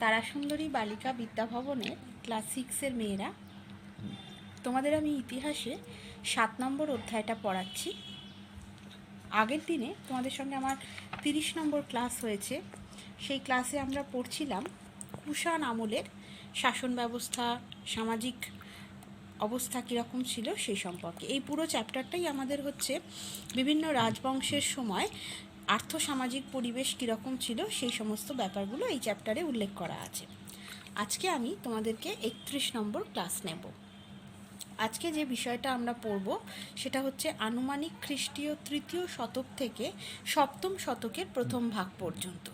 তারাসুন্দরী বালিকা বিদ্যাভবনের ক্লাস 6-এর মেয়েরা, তোমাদের আমি ইতিহাসে 7 নম্বর অধ্যায়টা পড়াচ্ছি। আগের দিনে তোমাদের সঙ্গে আমার 30 নম্বর ক্লাস হয়েছে। সেই ক্লাসে আমরা পড়ছিলাম কুষাণ আমলের শাসন ব্যবস্থা, সামাজিক অবস্থা কীরকম ছিল সেই সম্পর্কে। এই পুরো চ্যাপ্টারটাই আমাদের হচ্ছে বিভিন্ন রাজবংশের সময় আর্থসামাজিক পরিবেশ কীরকম ছিল সেই সমস্ত ব্যাপারগুলো এই চ্যাপ্টারে উল্লেখ করা আছে। আজকে আমি তোমাদেরকে 31 নম্বর ক্লাস নেব। আজকে যে বিষয়টা আমরা পড়ব সেটা হচ্ছে আনুমানিক খ্রিস্টীয় 3য় শতক থেকে 7ম শতকের প্রথম ভাগ পর্যন্ত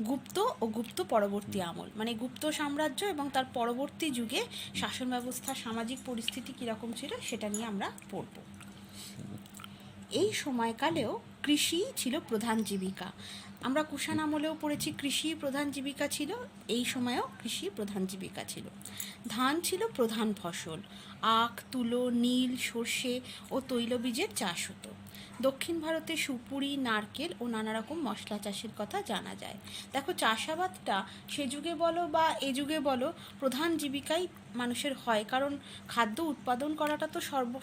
গুপ্ত ও গুপ্ত পরবর্তী আমল, মানে গুপ্ত সাম্রাজ্য এবং তার পরবর্তী যুগে শাসন ব্যবস্থা, সামাজিক পরিস্থিতি কীরকম ছিল সেটা নিয়ে আমরা পড়ব। এই সময়কালেও কৃষি ছিল প্রধান জীবিকা। আমরা কুষাণ আমলেও পড়েছি কৃষি প্রধান জীবিকা ছিল, এই সময়েও কৃষি প্রধান জীবিকা ছিল। ধান ছিল প্রধান ফসল, আখ, তুলো, নীল, সর্ষে ও তৈলবীজের চাষ হতো। দক্ষিণ ভারতে সুপুরি, নারকেল ও নানা রকম মশলা চাষের কথা জানা যায়। দেখো, চাষাবাদটা সে যুগে বলো বা এ যুগে বলো প্রধান জীবিকাই মানুষের হয়, কারণ খাদ্য উৎপাদন করাটা তো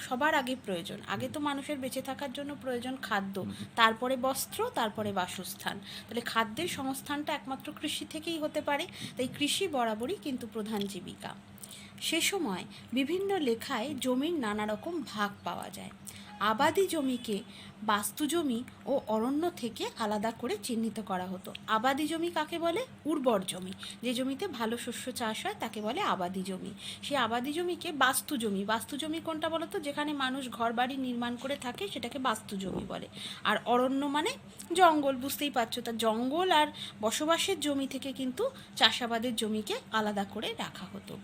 সবার আগে প্রয়োজন। আগে তো মানুষের বেঁচে থাকার জন্য প্রয়োজন খাদ্য, তারপরে বস্ত্র, তারপরে বাসস্থান। তাহলে খাদ্যের সংস্থানটা একমাত্র কৃষি থেকেই হতে পারে, তাই কৃষি বরাবরই কিন্তু প্রধান জীবিকা। সে সময় বিভিন্ন লেখায় জমির নানা রকম ভাগ পাওয়া যায়। আবাদি জমিকে বাস্তু জমি ও অরণ্য থেকে আলাদা করে চিহ্নিত করা হতো। আবাদি জমি কাকে বলে? উর্বর জমি, যে জমিতে ভালো শস্য চাষ হয় তাকে বলে আবাদি জমি। সেই আবাদি জমিকে বাস্তু জমি, বাস্তু জমি কোনটা বলো তো? যেখানে মানুষ ঘর বাড়ি নির্মাণ করে থাকে সেটাকে বাস্তু জমি বলে। আর অরণ্য মানে জঙ্গল, বুঝতেই পারছো। তা জঙ্গল আর বসবাসের জমি থেকে কিন্তু চাষাবাদের জমিকে আলাদা করে রাখা হতো।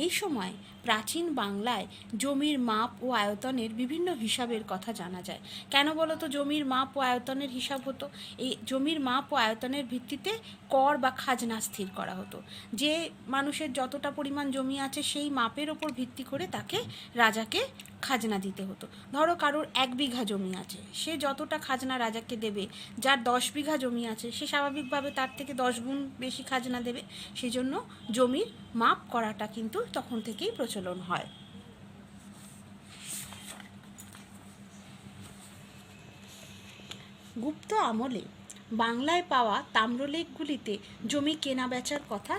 এই সময় প্রাচীন বাংলায় জমির মাপ ও আয়তনের বিভিন্ন হিসাবের কথা জানা যায়। কেন বলো তো জমির মাপ ও আয়তনের হিসাব হতো? এই জমির মাপ ও আয়তনের ভিত্তিতে কর বা খাজনা স্থির করা হতো। যে মানুষের যতটা পরিমাণ জমি আছে সেই মাপের ওপর ভিত্তি করে তাকে রাজাকে খাজনা দিতে হতো। ধরো কারোর 1 বিঘা জমি আছে, সে যতটা খাজনা রাজাকে দেবে। যার 10 বিঘা জমি আছে সে স্বাভাবিকভাবে তার থেকে 10 গুণ বেশি খাজনা দেবে। সেই জন্য জমির মাপ করাটা কিন্তু তখন থেকেই প্রচলন হয়। গুপ্ত আমলে বাংলায় পাওয়া তাম্রলেখগুলিতে জমি কেনা বেচার কথা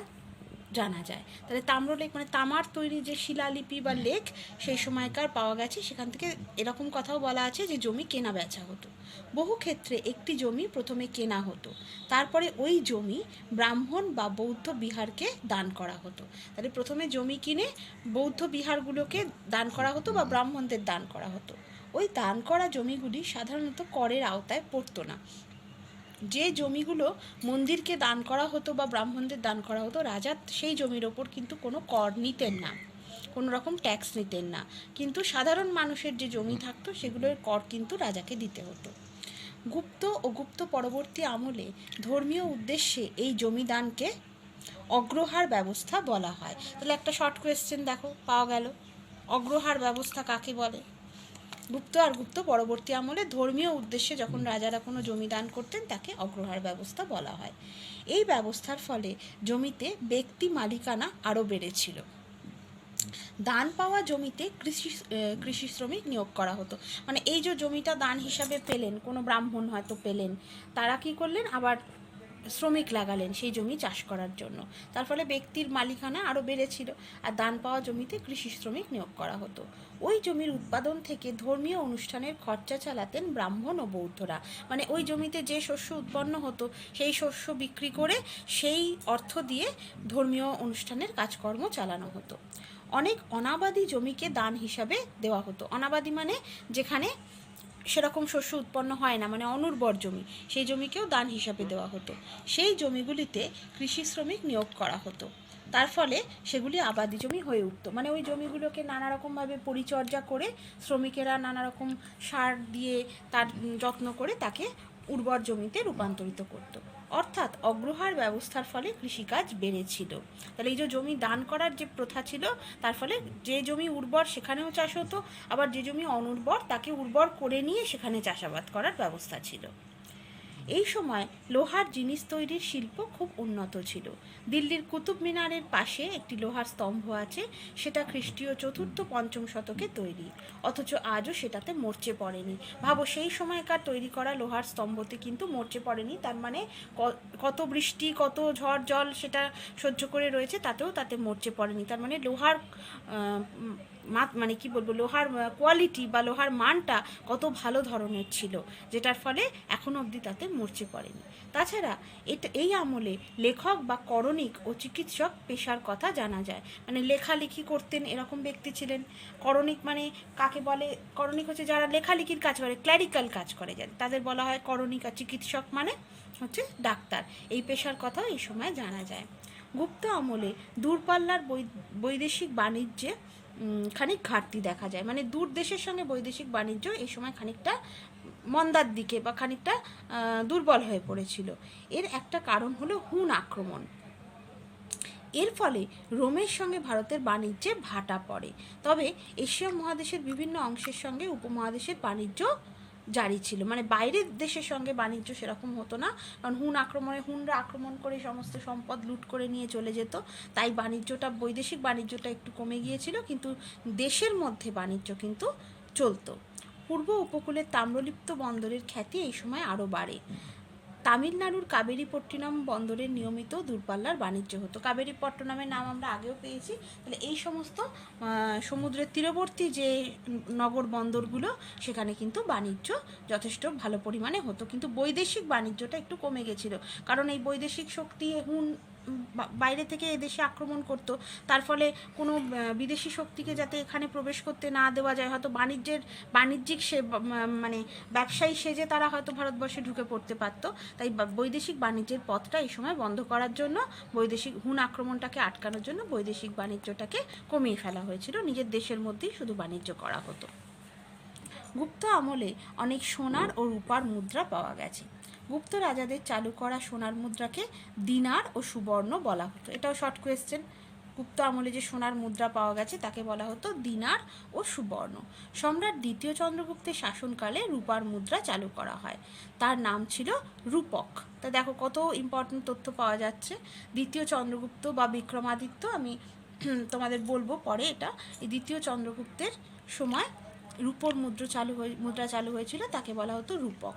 জানা যায়। তাহলে তাম্রলেখ মানে তামার তৈরি যে শিলালিপি বা লেখ সেই সময়কার পাওয়া গেছে, সেখান থেকে এরকম কথাও বলা আছে যে জমি কেনা বেচা হতো। বহু ক্ষেত্রে একটি জমি প্রথমে কেনা হতো, তারপরে ওই জমি ব্রাহ্মণ বা বৌদ্ধ বিহারকে দান করা হতো। তাহলে প্রথমে জমি কিনে বৌদ্ধ বিহারগুলোকে দান করা হতো বা ব্রাহ্মণদের দান করা হতো। ওই দান করা জমিগুলি সাধারণত করের আওতায় পড়তো না। যে জমিগুলো মন্দিরকে দান করা হতো বা ব্রাহ্মণদের দান করা হতো, রাজা সেই জমির ওপর কিন্তু কোনো কর নিতেন না, কোনো রকম ট্যাক্স নিতেন না। কিন্তু সাধারণ মানুষের যে জমি থাকতো সেগুলোর কর কিন্তু রাজাকে দিতে হতো। গুপ্ত ও গুপ্ত পরবর্তী আমলে ধর্মীয় উদ্দেশ্যে এই জমিদানকে অগ্রহার ব্যবস্থা বলা হয়। তাহলে একটা শর্ট কোয়েশ্চেন দেখো পাওয়া গেল, অগ্রহার ব্যবস্থা কাকে বলে? গুপ্ত আর গুপ্ত পরবর্তী আমলে ধর্মীয় উদ্দেশ্যে যখন রাজারা কোনো জমি দান করতেন তাকে অগ্রহার ব্যবস্থা বলা হয়। এই ব্যবস্থার ফলে জমিতে ব্যক্তি মালিকানা আরও বেড়েছিল। দান পাওয়া জমিতে কৃষি শ্রমিক নিয়োগ করা হতো। মানে এই যে জমিটা দান হিসাবে পেলেন, কোনো ব্রাহ্মণ হয়তো পেলেন, তারা কী করলেন, আবার শ্রমিক লাগালেন সেই জমি চাষ করার জন্য। তার ফলে ব্যক্তির মালিকানা আরও বেড়েছিল, আর দান পাওয়া জমিতে কৃষি শ্রমিক নিয়োগ করা হতো। ওই জমির উৎপাদন থেকে ধর্মীয় অনুষ্ঠানের খরচা চালাতেন ব্রাহ্মণ ও বৌদ্ধরা। মানে ওই জমিতে যে শস্য উৎপন্ন হতো সেই শস্য বিক্রি করে সেই অর্থ দিয়ে ধর্মীয় অনুষ্ঠানের কাজকর্ম চালানো হতো। অনেক অনাবাদি জমিকে দান হিসাবে দেওয়া হতো। অনাবাদি মানে যেখানে সেরকম শস্য উৎপন্ন হয় না, মানে অনুর্বর জমি, সেই জমিকেও দান হিসাবে দেওয়া হতো। সেই জমিগুলিতে কৃষি শ্রমিক নিয়োগ করা হতো, তার ফলে সেগুলি আবাদি জমি হয়ে উঠতো। মানে ওই জমিগুলোকে নানা রকমভাবে পরিচর্যা করে শ্রমিকেরা নানা রকম সার দিয়ে তার যত্ন করে তাকে উর্বর জমিতে রূপান্তরিত করতো। অর্থাৎ অগ্রহার ব্যবস্থার ফলে কৃষিকাজ বেড়েছিল। তাহলে এই যে জমি দান করার যে প্রথা ছিল, তার ফলে যে জমি উর্বর সেখানেও চাষ হতো, আবার যে জমি অনুর্বর তাকে উর্বর করে নিয়ে সেখানে চাষাবাদ করার ব্যবস্থা ছিল। এই সময় লোহার জিনিস তৈরির শিল্প খুব উন্নত ছিল। দিল্লির কুতুব মিনারের পাশে একটি লোহার স্তম্ভ আছে, সেটা খ্রিস্টীয় চতুর্থ পঞ্চম শতকে তৈরি, অথচ আজও সেটাতে মরচে পড়েনি। ভাবো, সেই সময়কার তৈরি করা লোহার স্তম্ভতে কিন্তু মরচে পড়েনি, তার মানে কত বৃষ্টি, কত ঝড় জল সেটা সহ্য করে রয়েছে, তাতে মরচে পড়েনি। তার মানে লোহার মানে কি বলবো, লোহার কোয়ালিটি বা লোহার মানটা কত ভালো ধরনের ছিল, যেটার ফলে এখনও অবধি তাতে মরচে পড়েনি। তাছাড়া এই আমলে লেখক বা করণিক ও চিকিৎসক পেশার কথা জানা যায়। মানে লেখালেখি করতেন এরকম ব্যক্তি ছিলেন। করণিক মানে কাকে বলে? করণিক হচ্ছে যারা লেখালেখির কাজ করে, ক্ল্যারিক্যাল কাজ করে, তাদের বলা হয় করণিক। আর চিকিৎসক মানে হচ্ছে ডাক্তার। এই পেশার কথাও এই সময় জানা যায়। গুপ্ত আমলে দূরপাল্লার বৈদেশিক বাণিজ্যে খানিক ঘাটতি দেখা যায়। মানে দূর দেশের সঙ্গে বৈদেশিক বাণিজ্য এই সময় খানিকটা মন্দার দিকে বা খানিকটা দুর্বল হয়ে পড়েছিল। এর একটা কারণ হলো হুন আক্রমণ। এর ফলে রোমের সঙ্গে ভারতের বাণিজ্যে ভাটা পড়ে। তবে এশিয়া মহাদেশের বিভিন্ন অংশের সঙ্গে উপমহাদেশের বাণিজ্য জারি ছিল। মানে বাইরের দেশের সঙ্গে বাণিজ্য সেরকম হতো না, কারণ হুনরা আক্রমণ করে সমস্ত সম্পদ লুট করে নিয়ে চলে যেত। তাই বৈদেশিক বাণিজ্যটা একটু কমে গিয়েছিল, কিন্তু দেশের মধ্যে বাণিজ্য কিন্তু চলতো। পূর্ব উপকূলের তাম্রলিপ্ত বন্দরের খ্যাতি এই সময় আরও বাড়ে। তামিলনাড়ুর কাবেরীপট্টিনম বন্দরের নিয়মিত দূরপাল্লার বাণিজ্য হতো। কাবেরীপট্টনমের নাম আমরা আগেও পেয়েছি। তাহলে এই সমস্ত সমুদ্রের তীরবর্তী যে নগর বন্দরগুলো, সেখানে কিন্তু বাণিজ্য যথেষ্ট ভালো পরিমাণে হতো, কিন্তু বৈদেশিক বাণিজ্যটা একটু কমে গেছিলো। কারণ এই বৈদেশিক শক্তি বাইরে থেকে এদেশে আক্রমণ করতো, তার ফলে কোনো বিদেশি শক্তিকে যাতে এখানে প্রবেশ করতে না দেওয়া যায়, হয়তো বাণিজ্যিক মানে ব্যবসায়ী সেজে তারা হয়তো ভারতবর্ষে ঢুকে পড়তে পারতো। তাই বৈদেশিক বাণিজ্যের পথটা এই সময় বন্ধ করার জন্য, হুন আক্রমণটাকে আটকানোর জন্য বৈদেশিক বাণিজ্যটাকে কমিয়ে ফেলা হয়েছিল। নিজের দেশের মধ্যেই শুধু বাণিজ্য করা হতো। গুপ্ত আমলে অনেক সোনার ও রূপার মুদ্রা পাওয়া গেছে। গুপ্ত রাজাদের চালু করা সোনার মুদ্রাকে দিনার ও সুবর্ণ বলা হতো। এটাও শর্ট কোয়েশ্চেন। গুপ্ত আমলে যে সোনার মুদ্রা পাওয়া গেছে তাকে বলা হতো দিনার ও সুবর্ণ। সম্রাট দ্বিতীয় চন্দ্রগুপ্তের শাসনকালে রূপার মুদ্রা চালু করা হয়। তার নাম ছিল রূপক। তা দেখো কত ইম্পর্টেন্ট তথ্য পাওয়া যাচ্ছে। দ্বিতীয় চন্দ্রগুপ্ত বা বিক্রমাদিত্য, আমি তোমাদের বলবো পরে, এটা এই দ্বিতীয় চন্দ্রগুপ্তের সময় রূপোর মুদ্রা চালু হয়েছিল, তাকে বলা হতো রূপক।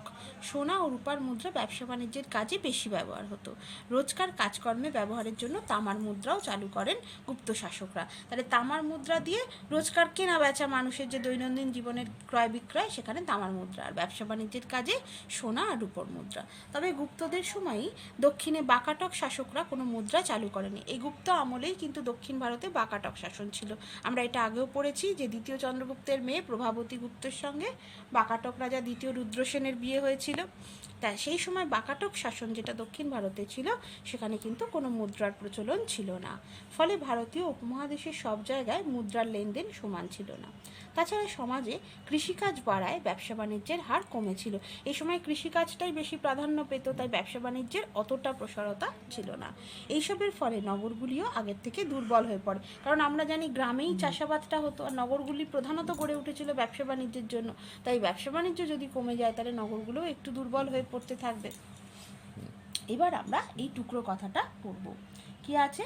সোনা ও রূপার মুদ্রা ব্যবসা বাণিজ্যের কাজে বেশি ব্যবহার হতো। রোজকার কাজকর্মে ব্যবহারের জন্য তামার মুদ্রাও চালু করেন গুপ্ত শাসকরা। তাহলে তামার মুদ্রা দিয়ে রোজকার কেনা বেচা, মানুষের যে দৈনন্দিন জীবনের ক্রয় বিক্রয়, সেখানে তামার মুদ্রা। আর ব্যবসা বাণিজ্যের কাজে সোনা আর রূপোর মুদ্রা। তবে গুপ্তদের সময়ই দক্ষিণে বাকাটক শাসকরা কোনো মুদ্রা চালু করেনি। এই গুপ্ত আমলেই কিন্তু দক্ষিণ ভারতে বাকাটক শাসন ছিল। আমরা এটা আগেও পড়েছি যে দ্বিতীয় চন্দ্রগুপ্তের মেয়ে প্রভাবতী গুপ্তের সঙ্গে বাকাটক রাজা দ্বিতীয় রুদ্রসেনের বিয়ে হয়েছিল। তাই সেই সময় বাকাটক শাসন যেটা দক্ষিণ ভারতে ছিল, সেখানে কিন্তু কোনো মুদ্রার প্রচলন ছিল না। ফলে ভারতীয় উপমহাদেশের সব জায়গায় মুদ্রার লেনদেন সমান ছিল না। তাছাড়া সমাজে কৃষিকাজ বাড়ায় ব্যবসা বাণিজ্যের হার কমেছিল। এই সময় কৃষিকাজটাই বেশি প্রাধান্য পেত, তাই ব্যবসা বাণিজ্যের অতটা প্রসারতা ছিল না। এইসবের ফলে নগরগুলিও আগের থেকে দুর্বল হয়ে পড়ে। কারণ আমরা জানি গ্রামেই চাষাবাদটা হতো, আর নগরগুলি প্রধানত গড়ে উঠেছিল ব্যবসা বাণিজ্যের জন্য। তাই ব্যবসা বাণিজ্য যদি কমে যায়, তাহলে নগরগুলোও একটু দুর্বল হয়ে পড়তে থাকবে। এবার আমরা এই টুকরো কথাটা পড়ব। কি আছে?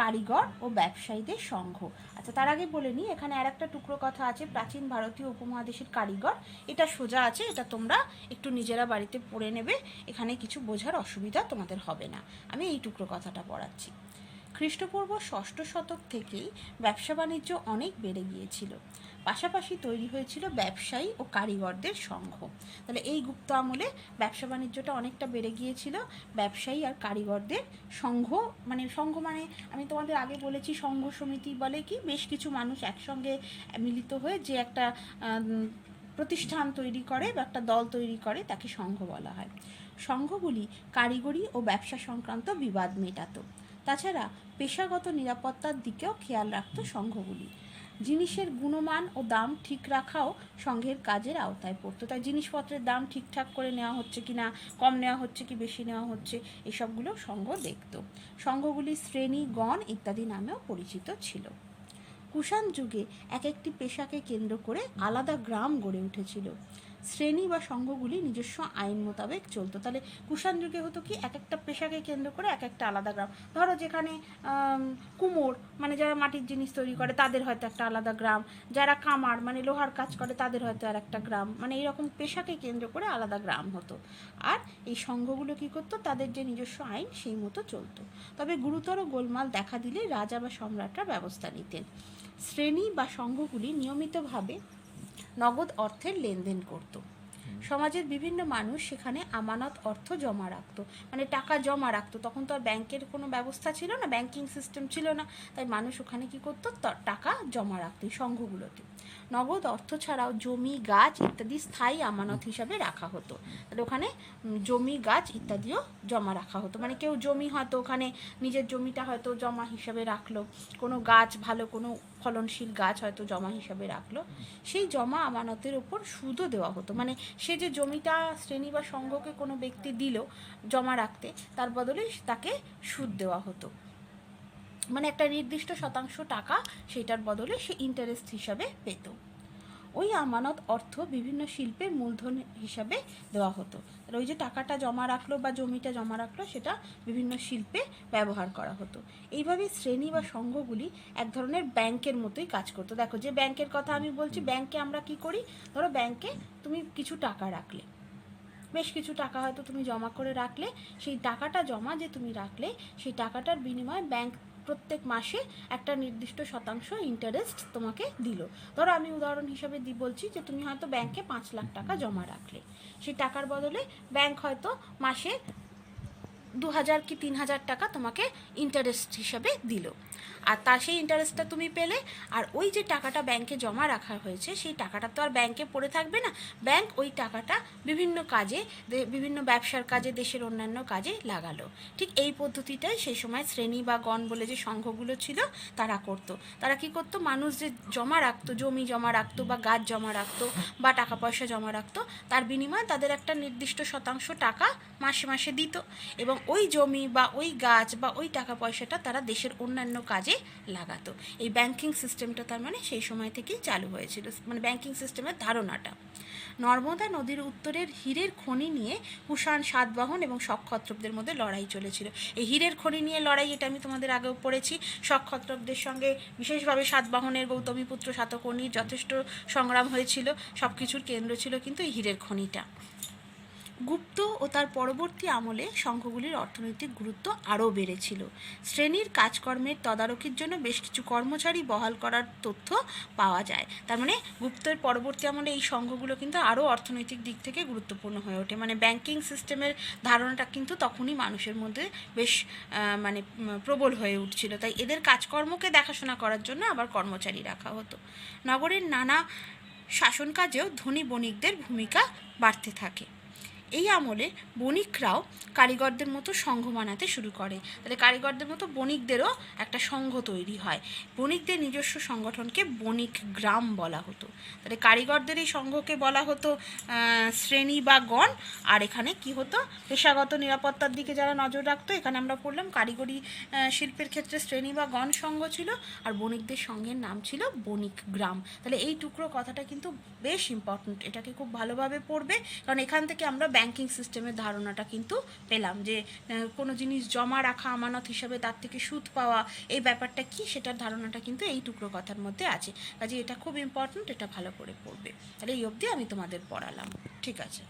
কারিগর ও ব্যবসায়ীদের সংঘ। আচ্ছা, তার আগে বলে নিই, এখানে আর একটা টুকরো কথা আছে, প্রাচীন ভারতীয় উপমহাদেশের কারিগর। এটা সোজা আছে, এটা তোমরা একটু নিজেরা বাড়িতে পড়ে নেবে, এখানে কিছু বোঝার অসুবিধা তোমাদের হবে না। আমি এই টুকরো কথাটা পড়াচ্ছি। খ্রিস্টপূর্ব ষষ্ঠ শতক থেকেই ব্যবসা বাণিজ্য অনেক বেড়ে গিয়েছিল। পাশাপাশি তৈরি হয়েছিল ব্যবসায়ী ও কারিগরদের সংঘ। তাহলে এই গুপ্ত আমলে ব্যবসা বাণিজ্যটা অনেকটা বেড়ে গিয়েছিল। ব্যবসায়ী আর কারিগরদের সংঘ মানে আমি তোমাদের আগে বলেছি, সংঘ সমিতি বলে কি, বেশ কিছু মানুষ একসঙ্গে মিলিত হয়ে যে একটা প্রতিষ্ঠান তৈরি করে বা একটা দল তৈরি করে, তাকে সংঘ বলা হয়। সংঘগুলি কারিগরি ও ব্যবসা সংক্রান্ত বিবাদ মেটাতো। তাছাড়া পেশাগত নিরাপত্তার দিকেও খেয়াল রাখত সংঘগুলি। জিনিসের গুণমান ও দাম ঠিক রাখাও সংঘের কাজের আওতায় পড়তো। তাই জিনিসপত্রের দাম ঠিকঠাক করে নেওয়া হচ্ছে কি না, কম নেওয়া হচ্ছে কি বেশি নেওয়া হচ্ছে, এসবগুলো সংঘ দেখত। সংঘগুলি শ্রেণী, গণ ইত্যাদি নামেও পরিচিত ছিল। কুষাণ যুগে এক একটি পেশাকে কেন্দ্র করে আলাদা গ্রাম গড়ে উঠেছিল। শ্রেণী বা সংঘগুলি নিজস্ব আইন মোতাবেক চলতো। তাহলে কুষাণ যুগে হতো কি, এক একটা পেশাকে কেন্দ্র করে এক একটা আলাদা গ্রাম। ধরো যেখানে কুমোর মানে যারা মাটির জিনিস তৈরি করে তাদের হয়তো একটা আলাদা গ্রাম, যারা কামার মানে লোহার কাজ করে তাদের হয়তো আর একটা গ্রাম, মানে এইরকম পেশাকে কেন্দ্র করে আলাদা গ্রাম হতো। আর এই সংঘগুলো কী করতো, তাদের যে নিজস্ব আইন সেই মতো চলতো। তবে গুরুতর গোলমাল দেখা দিলে রাজা বা সম্রাটরা ব্যবস্থা নিতেন। শ্রেণী বা সংঘগুলি নিয়মিতভাবে নগদ অর্থের লেনদেন করত। সমাজের বিভিন্ন মানুষ সেখানে আমানত অর্থ জমা রাখতো, মানে টাকা জমা রাখতো। তখন তো আর ব্যাংকের কোনো ব্যবস্থা ছিল না, ব্যাংকিং সিস্টেম ছিল না, তাই মানুষ ওখানে কী করতো, টাকা জমা রাখতো এই সংঘগুলোতে। নগদ অর্থ ছাড়াও জমি গাছ ইত্যাদি স্থায়ী আমানত হিসাবে রাখা হতো। তাহলে ওখানে জমি গাছ ইত্যাদিও জমা রাখা হতো, মানে কেউ জমি হয়তো ওখানে নিজের জমিটা হয়তো জমা হিসাবে রাখলো, কোনো গাছ ভালো কোনো ফলনশীল গাছ হয়তো জমা হিসাবে রাখলো, সেই জমা আমানতের ওপর সুদও দেওয়া হতো। মানে সে যে জমিটা শ্রেণী বা সংঘকে কোনো ব্যক্তি দিল জমা রাখতে, তার বদলে তাকে সুদ দেওয়া হতো, মানে একটা নির্দিষ্ট শতাংশ টাকা সেটার বদলে সে ইন্টারেস্ট হিসাবে পেত। ওই আমানত অর্থ বিভিন্ন শিল্পের মূলধন হিসাবে দেওয়া হতো। আর ওই যে টাকাটা জমা রাখলো বা জমিটা জমা রাখলো সেটা বিভিন্ন শিল্পে ব্যবহার করা হতো। এইভাবে শ্রেণী বা সংঘগুলি এক ধরনের ব্যাংকের মতোই কাজ করতো। দেখো যে ব্যাংকের কথা আমি বলছি, ব্যাংকে আমরা কি করি, ধরো ব্যাংকে তুমি কিছু টাকা রাখলে, বেশ কিছু টাকা হয়তো তুমি জমা করে রাখলে, সেই টাকাটা জমা যে তুমি রাখলে সেই টাকাটার বিনিময়ে ব্যাংক প্রত্যেক মাসে একটা নির্দিষ্ট শতাংশ ইন্টারেস্ট তোমাকে দিল। ধরো আমি উদাহরণ হিসাবে বলছি যে তুমি হয়তো ব্যাংকে 5 লাখ টাকা জমা রাখলে, সেই টাকার বদলে ব্যাংক হয়তো মাসে 2000 কি 3000 টাকা তোমাকে ইন্টারেস্ট হিসাবে দিল, আর তার সেই ইন্টারেস্টটা তুমি পেলে। আর ওই যে টাকাটা ব্যাংকে জমা রাখা হয়েছে সেই টাকাটা তো আর ব্যাংকে পড়ে থাকবে না, ব্যাংক ওই টাকাটা বিভিন্ন কাজে, বিভিন্ন ব্যবসার কাজে, দেশের অন্যান্য কাজে লাগালো। ঠিক এই পদ্ধতিটাই সেই সময় শ্রেণী বা গণ বলে যে সংঘগুলো ছিল তারা করতো। তারা কি করতো, মানুষ যে জমা রাখতো, জমি জমা রাখতো বা গাছ জমা রাখতো বা টাকা পয়সা জমা রাখতো, তার বিনিময়ে তাদের একটা নির্দিষ্ট শতাংশ টাকা মাসে মাসে দিত, এবং ওই জমি বা ওই গাছ বা ওই টাকা পয়সাটা তারা দেশের অন্যান্য কাজে লাগাতো। এই ব্যাংকিং সিস্টেমটা তার মানে সেই সময় থেকেই চালু হয়েছিল, মানে ব্যাংকিং সিস্টেমের ধারণাটা। নর্মদা নদীর উত্তরের হীরের খনি নিয়ে কুষাণ, সাতবাহন এবং শকক্ষত্রপদের মধ্যে লড়াই চলেছিল। এই হীরের খনি নিয়ে লড়াই, এটা আমি তোমাদের আগেও পড়েছি। শকক্ষত্রপদের সঙ্গে বিশেষভাবে সাতবাহনের, গৌতমীপুত্র সাতকর্ণীর যথেষ্ট সংগ্রাম হয়েছিল। সব কিছুর কেন্দ্র ছিল কিন্তু এই হীরের খনিটা। গুপ্ত ও তার পরবর্তী আমলে সংঘগুলির অর্থনৈতিক গুরুত্ব আরও বেড়েছিল। শ্রেণীর কাজকর্মের তদারকির জন্য বেশ কিছু কর্মচারী বহাল করার তথ্য পাওয়া যায়। তার মানে গুপ্তের পরবর্তী আমলে এই সংঘগুলো কিন্তু আরও অর্থনৈতিক দিক থেকে গুরুত্বপূর্ণ হয়ে ওঠে। মানে ব্যাংকিং সিস্টেমের ধারণাটা কিন্তু তখনই মানুষের মধ্যে বেশ মানে প্রবল হয়ে উঠছিল, তাই এদের কাজকর্মকে দেখাশোনা করার জন্য আবার কর্মচারী রাখা হতো। নগরের নানা শাসন কাজেও ধনী বণিকদের ভূমিকা বাড়তে থাকে। এই আমলে বণিকরাও কারিগরদের মতো সংঘ বানাতে শুরু করে। তাহলে কারিগরদের মতো বণিকদেরও একটা সংঘ তৈরি হয়। বণিকদের নিজস্ব সংগঠনকে বণিক গ্রাম বলা হতো। তাহলে কারিগরদের এই সংঘকে বলা হতো শ্রেণী বা গণ। আর এখানে কি হতো, পেশাগত নিরাপত্তার দিকে যারা নজর রাখতো, এখানে আমরা পড়লাম কারিগরি শিল্পের ক্ষেত্রে শ্রেণী বা গণ সংঘ ছিল, আর বণিকদের সংঘের নাম ছিল বণিক গ্রাম। তাহলে এই টুকরো কথাটা কিন্তু বেশ ইম্পর্ট্যান্ট, এটাকে খুব ভালোভাবে পড়বে, কারণ এখান থেকে আমরা ব্যাংকিং সিস্টেমের ধারণাটা কিন্তু পেলাম, যে কোনো জিনিস জমা রাখা আমানত হিসাবে তার থেকে সুদ পাওয়া, এই ব্যাপারটা কি সেটার ধারণাটা কিন্তু এই টুকরো কথার মধ্যে আছে। কাজে এটা খুব ইম্পর্ট্যান্ট, এটা ভালো করে পড়বে। তাহলে এই অবধি আমি তোমাদের পড়ালাম, ঠিক আছে।